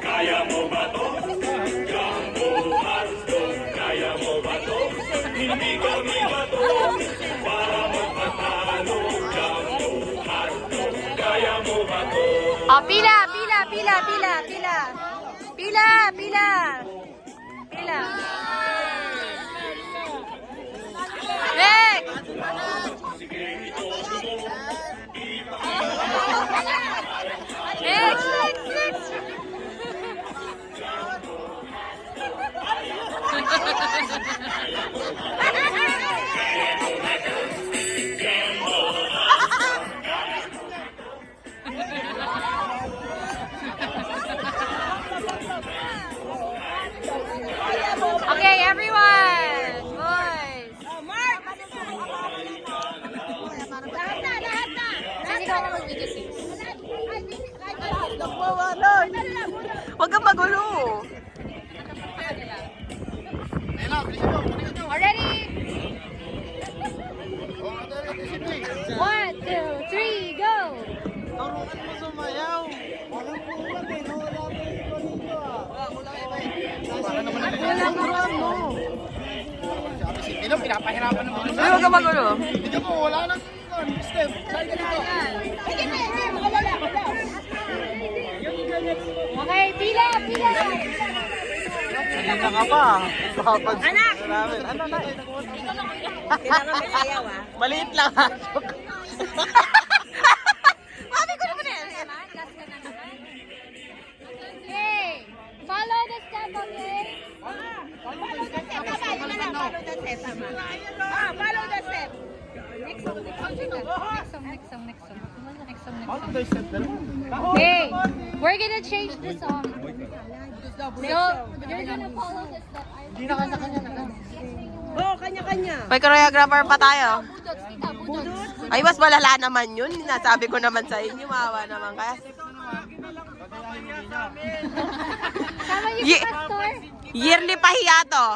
Kaya mo ba to? Jumbo hotdog, kaya mo ba to? Hindi kami bato para magpatalo. Jumbo hotdog, kaya mo ba to? Oh, pila, pila, pila, pila, pila. Pila, pila. Pila. Next! Next, next, next. Okay, everyone. Boys. Sino ka na mag-video sis? Huwag kang magulo. Already? 1, 2, 3, go! Turuan mo sumayaw. Walang kulat eh. Nawala mo yung iba dito ah. Walang turuan mo. Sabi si pinapahirapan naman. Ay, huwag kang magulo. Hindi mo, wala nang step. Saan ka dito? Okay, pila, pila! Kanina ka pa. Anak! Ano na? Kailangan may sayaw, ah. Maliit lang ha. Mami ko naman yan. Okay, follow the step, okay? Follow the step, tama. Yun na lang, follow the step, tama. Follow the step. Next song, next song, next song, next song, next song. Ano na next song, next Ano song? ba yung step na lang? Okay, we're gonna change the song. So, you're gonna follow the step. Hindi na kanya-kanya na lang. Oo, kanya-kanya. May choreographer pa tayo. Budots, tita, budots. Ay, mas malala naman yun. Nasabi ko naman sa inyo, maawa naman ka. Tama yung Ye- pastor. Yearly pahiya to.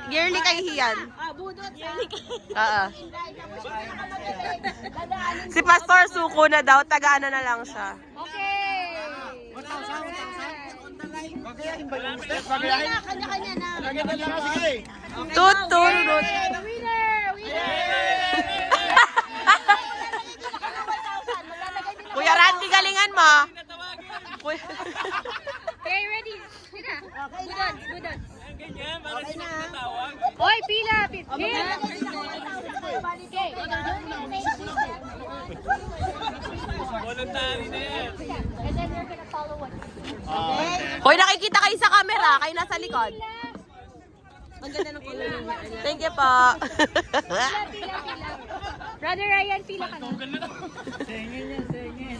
Yearly kahihiyan. Budot sa Oo. Si Pastor suko na daw, taga-ano na lang siya. Okay. Gagayahin ba yung step? Gagayahin? kanya-kanya na. Gagayahin lang sige. Tut, tut, tut. Winner! Winner! Kuya Randy, galingan mo. Kuya... Okay, ready? Tita, budots, budots. Okay na. Oy, pila, pila. Okay. Voluntary na yan. And then we're gonna follow what? Hoy, nakikita kayo sa camera. Kayo nasa likod. Ang ganda ng color niya. Thank you po. Pila, pila, pila. Brother Ryan, pila ka na.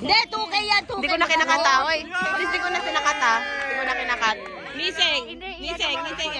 Hindi, 2K yan, 2K. Hindi ko na kinakata, oy. Please, hindi ko na kinakata. Hindi ko na kinakat. Niseng. Hindi, Niseng, niseng yan.